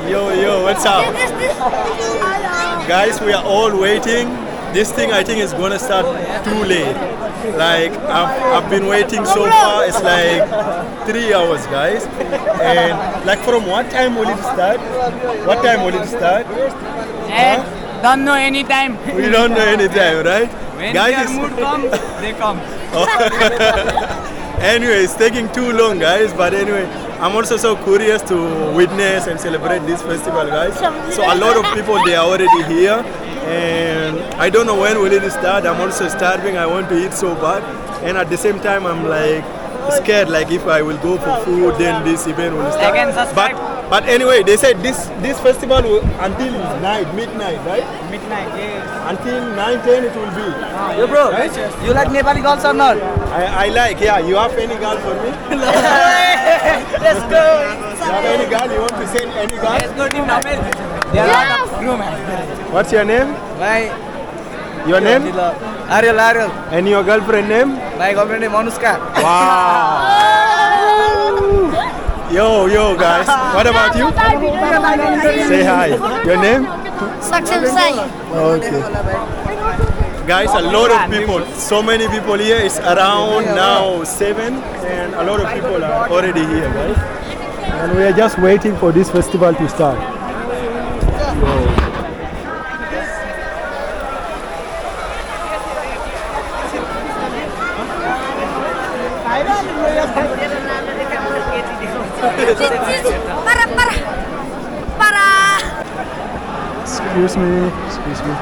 Yo, what's up? Guys, we are all waiting. This thing I think is gonna start too late. Like I've been waiting so far. It's like 3 hours, guys. And like from what time will it start? What time will it start? Don't know any time. We don't know any time, right? When guys, their mood comes, they come. Anyway, it's taking too long, guys. But anyway, I'm also so curious to witness and celebrate this festival, guys. So a lot of people, they are already here. And I don't know when will it start. I'm also starving. I want to eat so bad. And at the same time, I'm like scared. Like if I will go for food, then this event will start. But anyway, they said this festival will until midnight, right? Midnight, yes. Until 9-10 it will be. Yo bro, right? you like Nepali girls or not? I like, yeah. You have any girl for me? Let's go. You have any girl? You want to send any girl? Let's go team Nepal. There are a lot of crew, man. What's your name? My Your name? Ariel. And your girlfriend name? My girlfriend name Anushka. Wow. Yo, guys. What about you? Say hi. Your name? Okay. Guys, a lot of people. So many people here. It's around now 7, and a lot of people are already here, guys. And we are just waiting for this festival to start. Excuse me.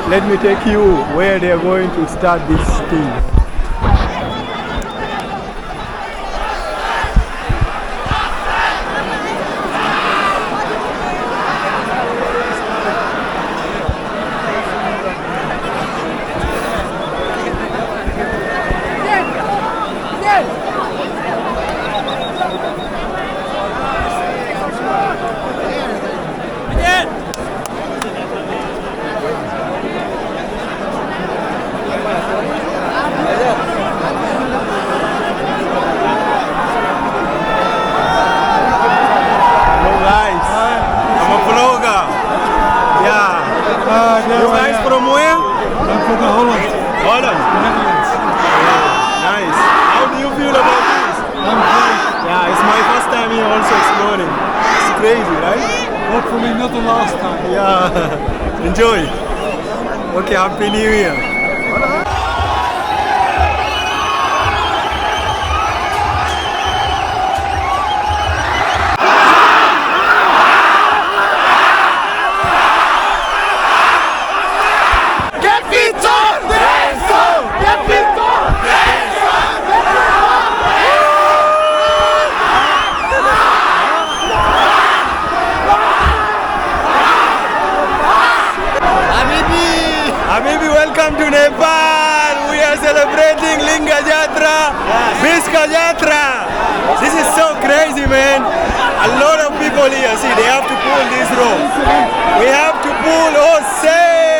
Let me take you where they are going to start this thing. You guys from where? I'm from Holland. Holland. Nice. How do you feel about this? I'm great. Yeah, it's my first time here also exploring. It's crazy, right? Hopefully not the last time. Yeah. Enjoy. Okay, Happy New Year. Welcome to Nepal. We are celebrating Lingo Jatra, Jatra. This is so crazy, man. A lot of people here. See, they have to pull this rope. We have to pull. Oh, say.